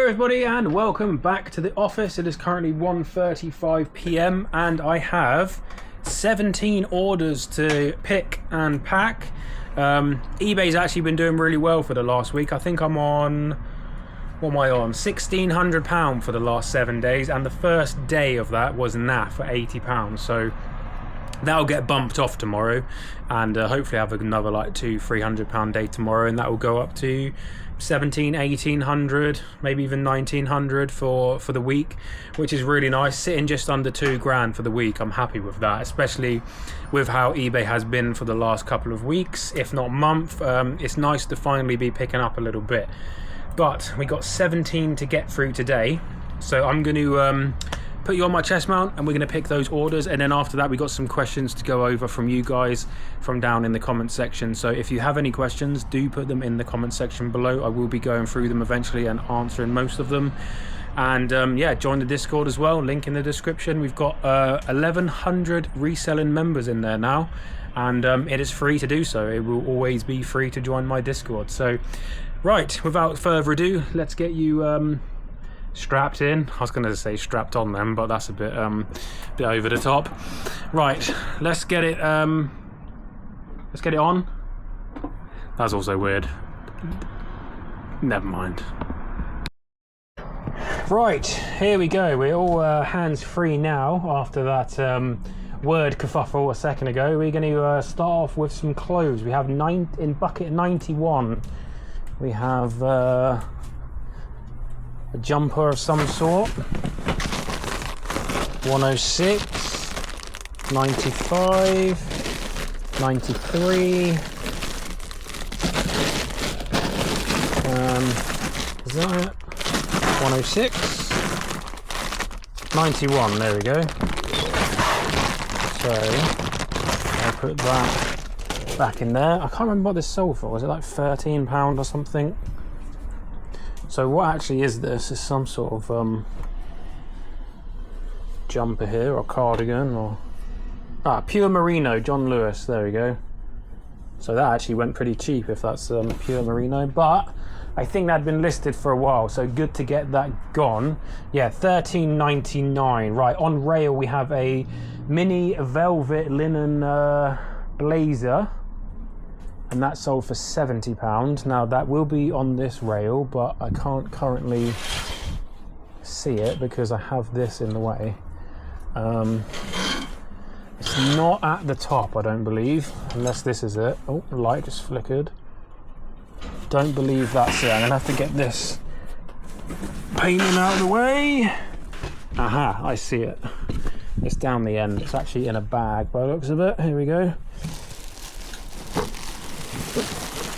everybody and welcome back to the office. It is currently 1:35 p.m. and I have 17 orders to pick and pack. eBay's actually been doing really well for the last week. I think I'm on, what am I on? £1,600 for the last 7 days, and the first day of that was naff for £80. So that'll get bumped off tomorrow, and hopefully have another like £200-300 day tomorrow, and that will go up to 1,700-1,800, maybe even 1,900 for the week, which is really nice. Sitting just under £2,000 for the week, I'm happy with that, especially with how eBay has been for the last couple of weeks, if not month. It's nice to finally be picking up a little bit. But we got 17 to get through today, so I'm going to put you on my chest mount and we're going to pick those orders, and then after that we got some questions to go over from you guys from down in the comment section. So if you have any questions, do put them in the comment section below. I will be going through them eventually and answering most of them. And yeah, join the Discord as well, link in the description. We've got 1,100 reselling members in there now, and it is free to do so. It will always be free to join my Discord. So right, without further ado, let's get you strapped in. I was going to say strapped on them, but that's a bit over the top. Right, let's get it on. That's also weird. Never mind. Right, here we go. We're all hands free now after that word kerfuffle a second ago. We're going to start off with some clothes. We have in bucket 91. We have a jumper of some sort, 106, 95, 93, is that it? 106, 91, there we go. So I'll put that back in there. I can't remember what this sold for. Was it like £13 or something? So what actually is this? Is some sort of jumper here, or cardigan, or pure merino, John Lewis, there we go. So that actually went pretty cheap if that's pure merino, but I think that'd been listed for a while, so good to get that gone. Yeah, $13.99. Right, on rail we have a mini velvet linen blazer, and that sold for £70. Now that will be on this rail, but I can't currently see it because I have this in the way. It's not at the top, I don't believe, unless this is it. Oh, the light just flickered. Don't believe that's it. I'm gonna have to get this painting out of the way. Aha, I see it. It's down the end. It's actually in a bag by the looks of it. Here we go.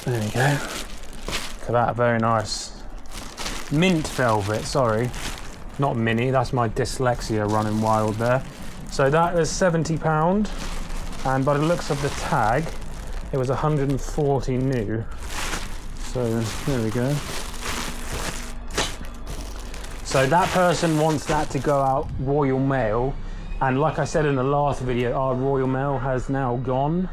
There we go. Look at that, very nice. Mint velvet, sorry. Not mini, that's my dyslexia running wild there. So that is £70, and by the looks of the tag, it was 140 new. So there we go. So that person wants that to go out Royal Mail, and like I said in the last video, our Royal Mail has now gone.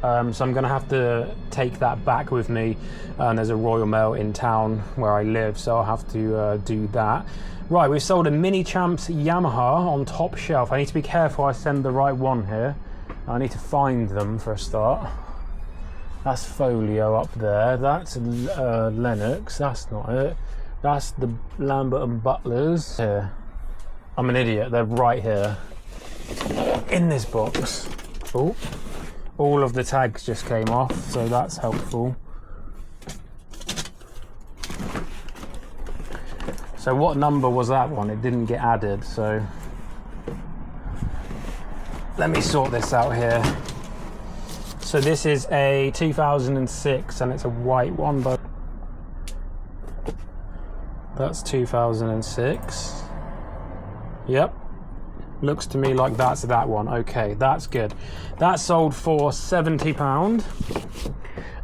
So I'm going to have to take that back with me, and there's a Royal Mail in town where I live, so I'll have to do that. Right, we've sold a Mini Champs Yamaha on top shelf. I need to be careful I send the right one here. I need to find them for a start. That's Folio up there. That's Lennox. That's not it. That's the Lambert and Butlers. Here. I'm an idiot. They're right here in this box. Oh. All of the tags just came off, so that's helpful. So what number was that one? It didn't get added, so let me sort this out here. So this is a 2006 and it's a white one, but that's 2006. Yep. Looks to me like that's that one. Okay, that's good. That sold for £70,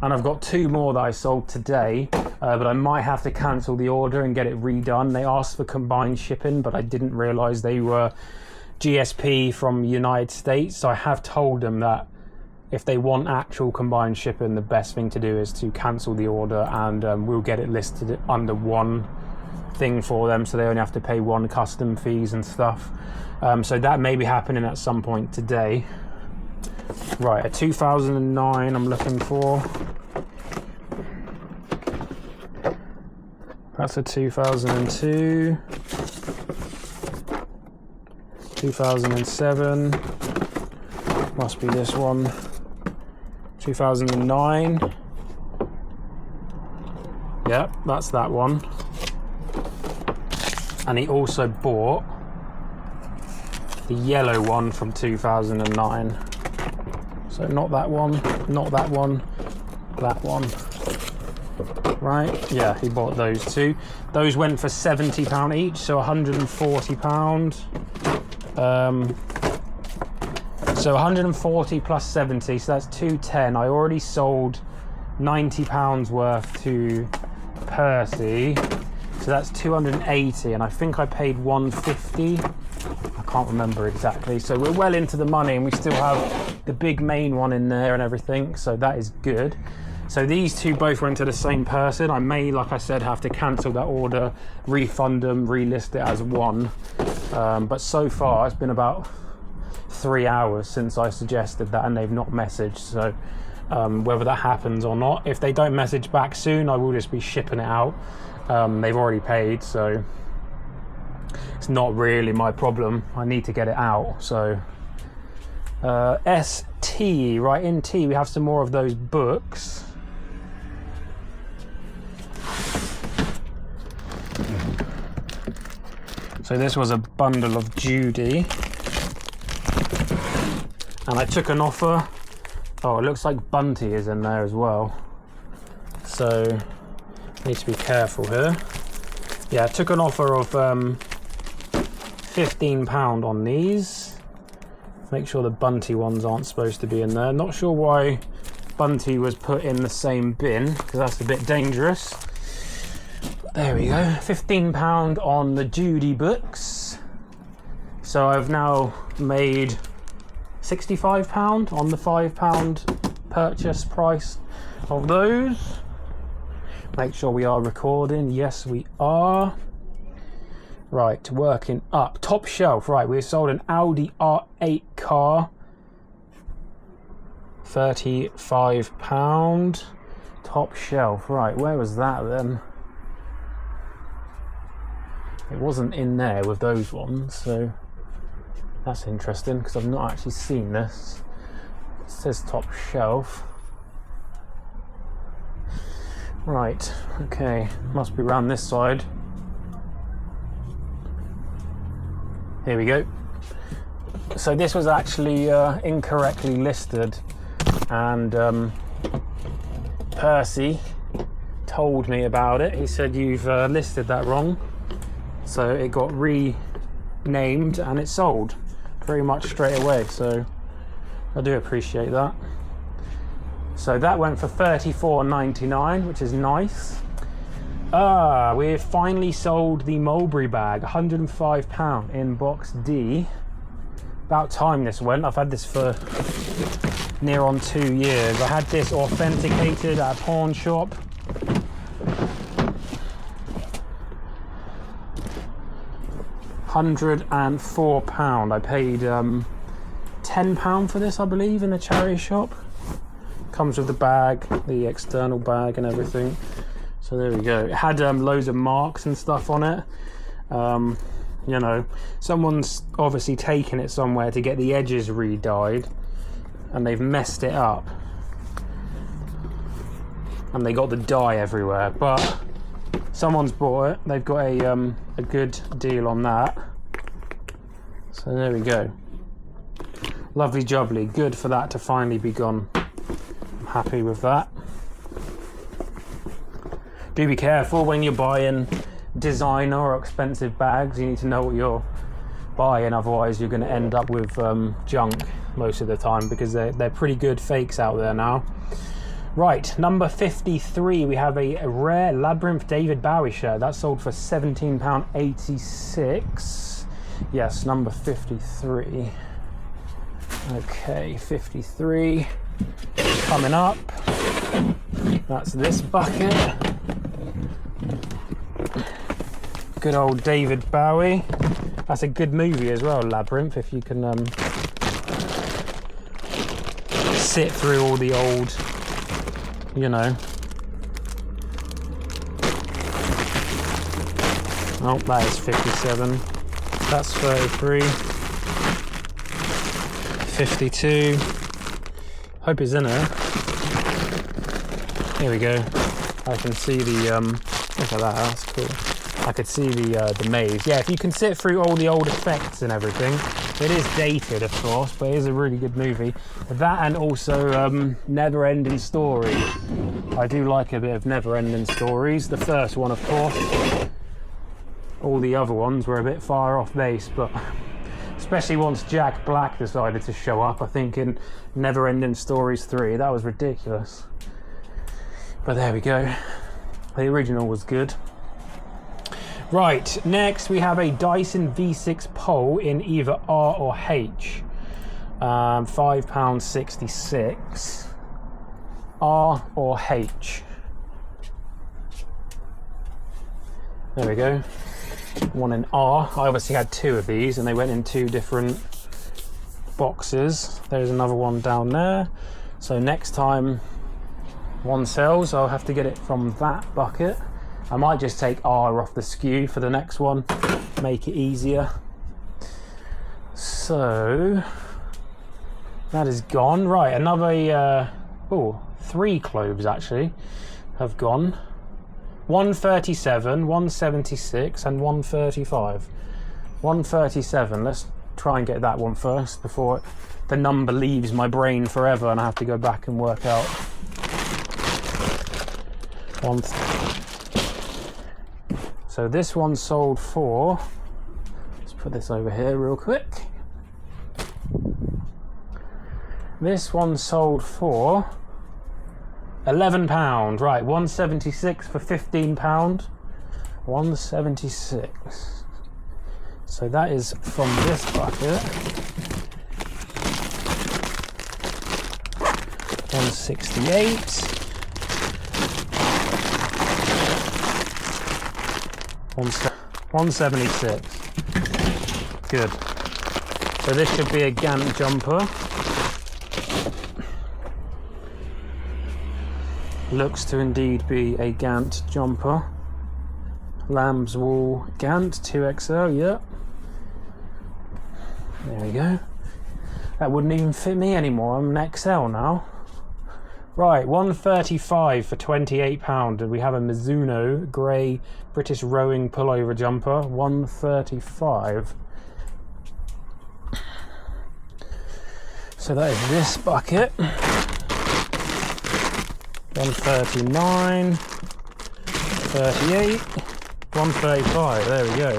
and I've got two more that I sold today, but I might have to cancel the order and get it redone. They asked for combined shipping, but I didn't realise they were GSP from United States, so I have told them that if they want actual combined shipping, the best thing to do is to cancel the order, and we'll get it listed under one thing for them, so they only have to pay 1 custom fees and stuff. So that may be happening at some point today. Right, a 2009 I'm looking for. That's a 2002. 2007. Must be this one. 2009. Yep, that's that one. And he also bought the yellow one from 2009. So not that one, not that one, that one. Right, yeah, he bought those two. Those went for £70 each, so £140. So 140 plus 70, so that's 210. I already sold £90 worth to Percy, so that's 280, and I think I paid 150. I can't remember exactly. So we're well into the money, and we still have the big main one in there and everything, so that is good. So these two both went to the same person. I may, like I said, have to cancel that order, refund them, relist it as one. But so far, it's been about 3 hours since I suggested that, and they've not messaged. So whether that happens or not, if they don't message back soon, I will just be shipping it out. They've already paid, so it's not really my problem. I need to get it out. So ST, right, in T we have some more of those books. So this was a bundle of Judy, and I took an offer. Oh, it looks like Bunty is in there as well, so need to be careful here. Yeah, I took an offer of £15 on these. Make sure the Bunty ones aren't supposed to be in there. Not sure why Bunty was put in the same bin, because that's a bit dangerous. There we go, £15 on the Judy books. So I've now made £65 on the £5 purchase price of those. Make sure we are recording. Yes, we are. Right, working up. Top shelf, right, we sold an Audi R8 car. £35. Top shelf, right, where was that then? It wasn't in there with those ones, so that's interesting because I've not actually seen this. It says top shelf. Right, okay, must be around this side. Here we go. So this was actually incorrectly listed, and Percy told me about it. He said, you've listed that wrong. So it got renamed and it sold pretty much straight away, so I do appreciate that. So that went for $34.99, which is nice. We've finally sold the Mulberry bag, £105 in box D. About time this went. I've had this for near on 2 years. I had this authenticated at a pawn shop. £104. I paid £10 for this, I believe, in a charity shop. Comes with the bag, the external bag and everything. So there we go. It had loads of marks and stuff on it. You know, someone's obviously taken it somewhere to get the edges re-dyed, and they've messed it up. And they got the dye everywhere, but someone's bought it. They've got a good deal on that. So there we go. Lovely jubbly. Good for that to finally be gone. I'm happy with that. Do be careful when you're buying designer or expensive bags. You need to know what you're buying, otherwise you're going to end up with junk most of the time, because they're pretty good fakes out there now. Right, number 53, we have a rare Labyrinth David Bowie shirt. That sold for £17.86. Yes, number 53. Okay, 53. Coming up. That's this bucket. good old David Bowie. That's a good movie as well, Labyrinth, if you can sit through all the old, you know. Oh, that is 57. That's 33. 52. Hope it's in there. Here we go. I can see the look at that, that's cool. I could see the maze. Yeah, if you can sit through all the old effects and everything. It is dated, of course, but it is a really good movie. That, and also Never Ending Story. I do like a bit of Never Ending Stories. The first one, of course. All the other ones were a bit far off base, but especially once Jack Black decided to show up, I think in Never Ending Stories 3, that was ridiculous. But there we go. The original was good. Right, next we have a Dyson V6 pole in either R or H. £5.66. R or H. There we go. One in R. I obviously had two of these and they went in two different boxes. There's another one down there. So next time one sells, I'll have to get it from that bucket. I might just take R off the SKU for the next one, make it easier. So that is gone. Right, another three cloves actually have gone. 137, 176 and 135. 137, let's try and get that one first before the number leaves my brain forever and I have to go back and work out. So this one sold for, let's put this over here real quick. This one sold for £11, right, 176 for £15, 176. So that is from this bucket. 168. 176. Good. So this should be a Gant jumper. Looks to indeed be a Gant jumper. Lamb's wool Gant 2XL, yeah. There we go. That wouldn't even fit me anymore, I'm an XL now. Right, 135 for £28. And we have a Mizuno grey British rowing pullover jumper, 135. So that is this bucket. 139, 38, 135, there we go.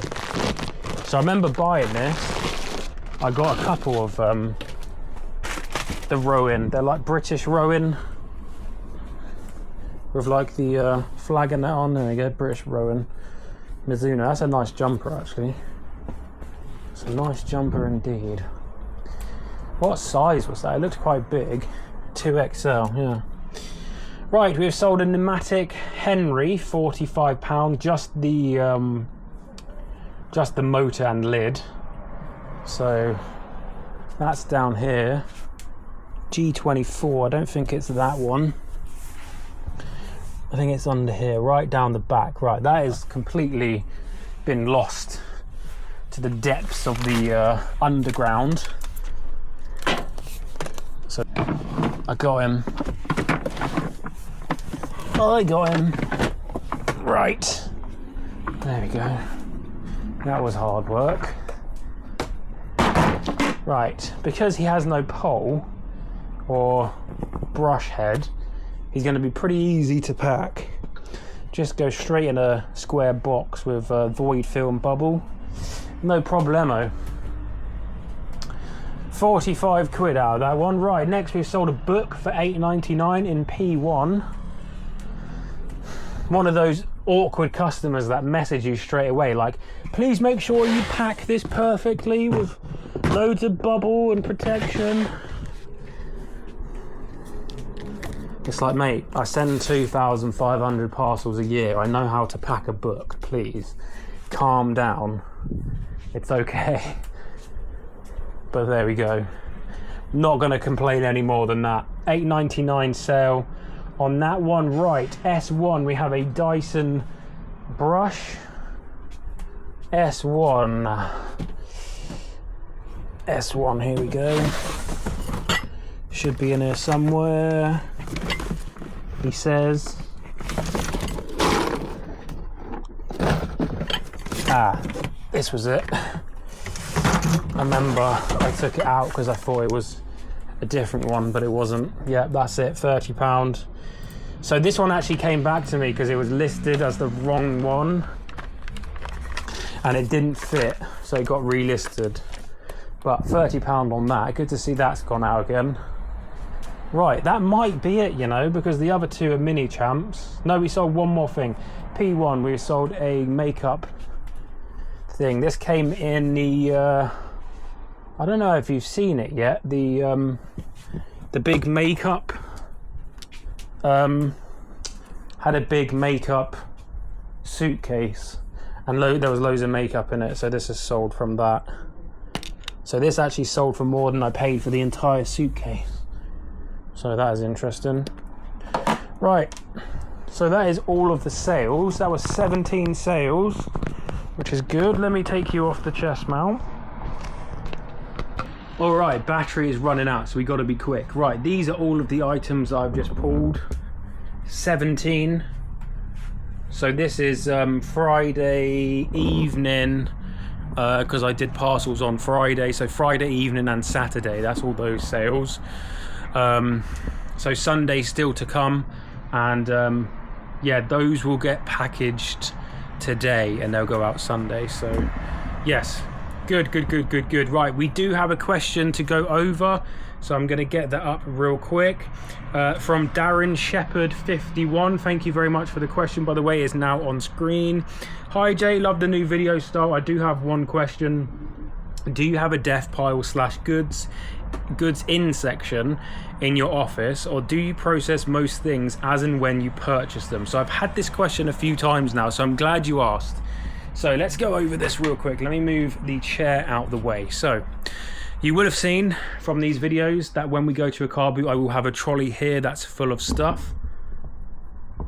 So I remember buying this. I got a couple of the rowing, they're like British rowing. With like the flag and that on, there we go, British rowing. Mizuno, that's a nice jumper actually. It's a nice jumper indeed. What size was that? It looked quite big. 2XL, yeah. Right, we've sold a pneumatic Henry, £45, just the motor and lid. So that's down here. G24, I don't think it's that one. I think it's under here, right down the back. Right, that is completely been lost to the depths of the underground. So I got him. I got him. Right, there we go. That was hard work. Right, because he has no pole or brush head, he's going to be pretty easy to pack. Just go straight in a square box with a void film bubble. No problemo. 45 quid out of that one. Right, next we've sold a book for £8.99 in P1. One of those awkward customers that message you straight away like, please make sure you pack this perfectly with loads of bubble and protection. It's like, mate, I send 2,500 parcels a year. I know how to pack a book, please. calm down. It's okay. But there we go. Not going to complain any more than that. $8.99 sale on that one. Right, S1, we have a Dyson brush. S1, here we go. Should be in here somewhere, he says. This was it. I remember I took it out because I thought it was a different one, but it wasn't. Yeah, that's it, £30. So this one actually came back to me because it was listed as the wrong one and it didn't fit, so it got relisted. But £30 on that. Good to see that's gone out again. Right, that might be it, you know, because the other two are mini champs. No, we sold one more thing. P1, we sold a makeup thing. This came in the I don't know if you've seen it yet, the big makeup had a big makeup suitcase and there was loads of makeup in it, so this is sold from that. So this actually sold for more than I paid for the entire suitcase, so that is interesting. Right, so that is all of the sales. That was 17 sales, which is good. Let me take you off the chest mount. All right, battery is running out, so we got to be quick. Right, these are all of the items I've just pulled. 17. So this is Friday evening, because I did parcels on Friday. So Friday evening and Saturday, that's all those sales. So Sunday still to come, and yeah, those will get packaged today and they'll go out Sunday. So yes. Good. Right, we do have a question to go over, so I'm going to get that up real quick. From Darren Shepherd 51. Thank you very much for the question, by the way. It's now on screen. Hi Jay, love the new video style. I do have one question. Do you have a death pile / goods in section in your office, or do you process most things as and when you purchase them? So I've had this question a few times now, so I'm glad you asked. So let's go over this real quick. Let me move the chair out the way. So you would have seen from these videos that when we go to a car boot, I will have a trolley here that's full of stuff.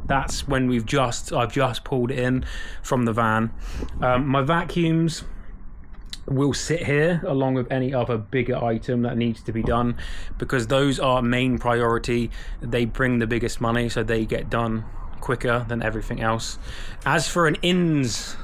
That's when I've just pulled it in from the van. My vacuums will sit here along with any other bigger item that needs to be done, because those are main priority. They bring the biggest money, so they get done quicker than everything else. As for an ins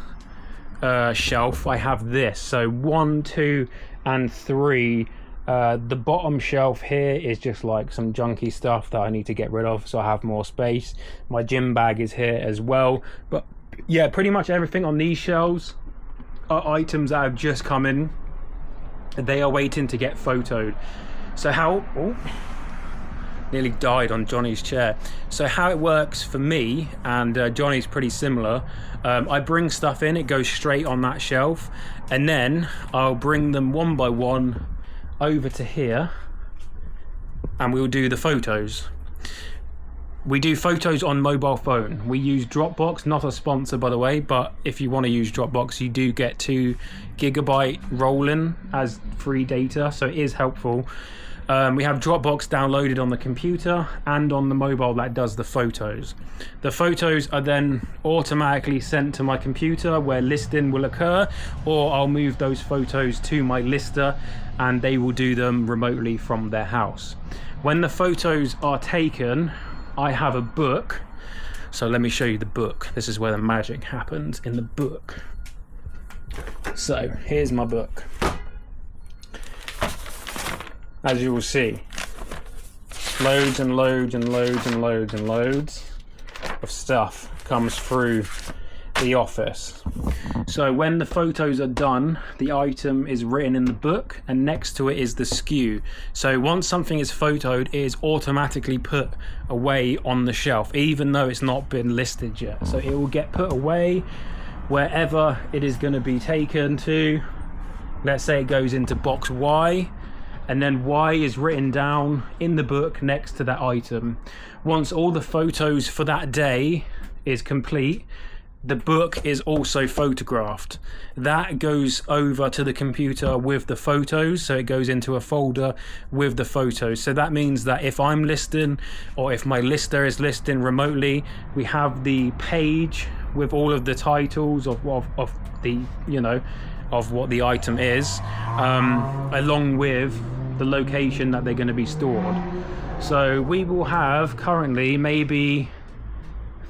shelf, I have this. So 1, 2 and 3. The bottom shelf here is just like some junky stuff that I need to get rid of, so I have more space. My gym bag is here as well. But yeah, pretty much everything on these shelves are items that have just come in. They are waiting to get photoed. So nearly died on Johnny's chair. So how it works for me, and Johnny's pretty similar, I bring stuff in, it goes straight on that shelf, and then I'll bring them one by one over to here and we'll do the photos. We do photos on mobile phone. We use Dropbox, not a sponsor by the way, but if you want to use Dropbox, you do get 2 GB rolling as free data, so it is helpful. We have Dropbox downloaded on the computer and on the mobile that does the photos. The photos are then automatically sent to my computer where listing will occur, or I'll move those photos to my lister and they will do them remotely from their house. When the photos are taken, I have a book. So let me show you the book. This is where the magic happens, in the book. So here's my book. As you will see, loads and loads and loads and loads and loads of stuff comes through the office. So when the photos are done, the item is written in the book and next to it is the SKU. So once something is photoed, it is automatically put away on the shelf, even though it's not been listed yet. So it will get put away wherever it is going to be taken to. Let's say it goes into box Y, and then Y is written down in the book next to that item. Once all the photos for that day is complete, the book is also photographed. That goes over to the computer with the photos, so it goes into a folder with the photos. So that means that if I'm listing, or if my lister is listing remotely, we have the page with all of the titles of the, you know, of what the item is, along with the location that they're going to be stored. So we will have currently maybe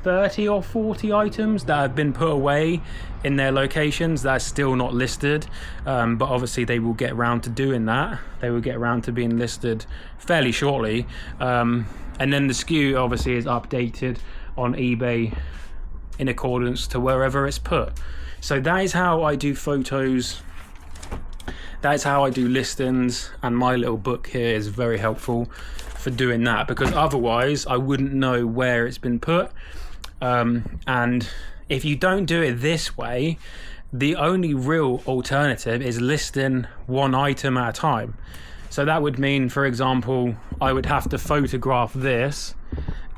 30 or 40 items that have been put away in their locations that are still not listed, but obviously they will get around to doing that. They will get around to being listed fairly shortly, and then the SKU obviously is updated on eBay in accordance to wherever it's put. So that is how I do photos, that is how I do listings, and my little book here is very helpful for doing that, because otherwise I wouldn't know where it's been put. And if you don't do it this way, the only real alternative is listing one item at a time. So that would mean, for example, I would have to photograph this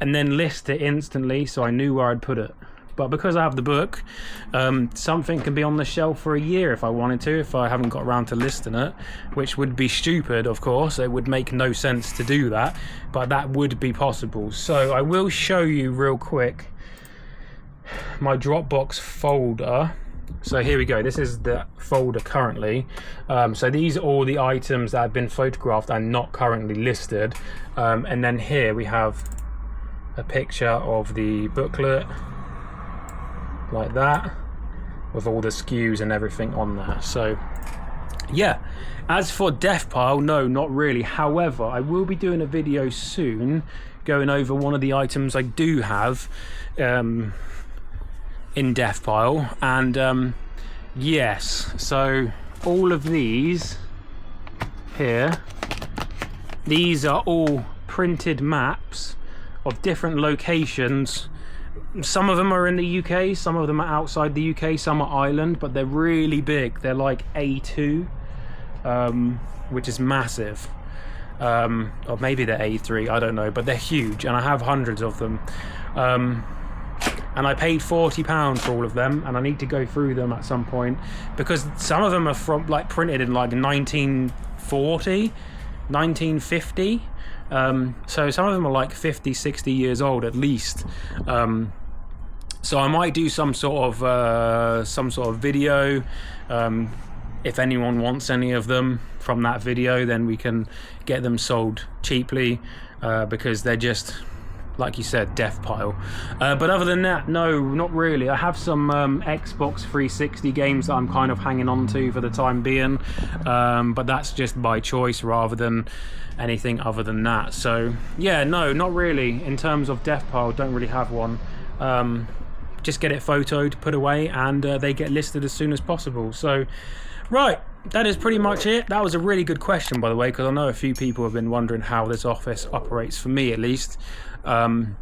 and then list it instantly so I knew where I'd put it. But because I have the book, something can be on the shelf for a year if I wanted to, if I haven't got around to listing it, which would be stupid, of course. It would make no sense to do that, but that would be possible. So I will show you real quick my Dropbox folder. So here we go, this is the folder currently. So these are all the items that have been photographed and not currently listed, and then here we have a picture of the booklet like that, with all the SKUs and everything on there. So yeah, as for death pile, no, not really. However, I will be doing a video soon going over one of the items I do have in death pile, and yes, so all of these here, these are all printed maps of different locations. Some of them are in the UK, some of them are outside the UK, some are Ireland, but they're really big. They're like A2, which is massive, or maybe they're A3, I don't know, but they're huge, and I have hundreds of them. And I paid £40 for all of them, and I need to go through them at some point, because some of them are from, like, printed in like 1940, 1950. So some of them are like 50, 60 years old at least. So I might do some sort of video. If anyone wants any of them from that video, then we can get them sold cheaply, because they're just, like you said, death pile. But other than that, no, not really. I have some Xbox 360 games that I'm kind of hanging on to for the time being, but that's just by choice rather than anything other than that. So yeah, no, not really. In terms of death pile, don't really have one. Just get it photoed, put away, and they get listed as soon as possible. So right, that is pretty much it. That was a really good question, by the way, because I know a few people have been wondering how this office operates, for me at least. I'm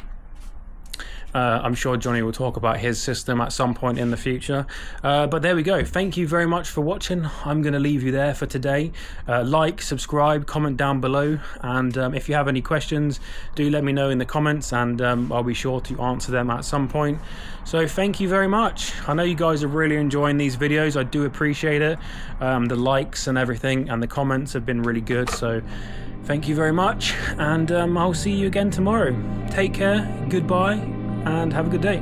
sure Johnny will talk about his system at some point in the future. But there we go. Thank you very much for watching. I'm going to leave you there for today. Like, subscribe, comment down below. And if you have any questions, do let me know in the comments, and I'll be sure to answer them at some point. So thank you very much. I know you guys are really enjoying these videos. I do appreciate it. The likes and everything and the comments have been really good. So thank you very much. And I'll see you again tomorrow. Take care. Goodbye. And have a good day.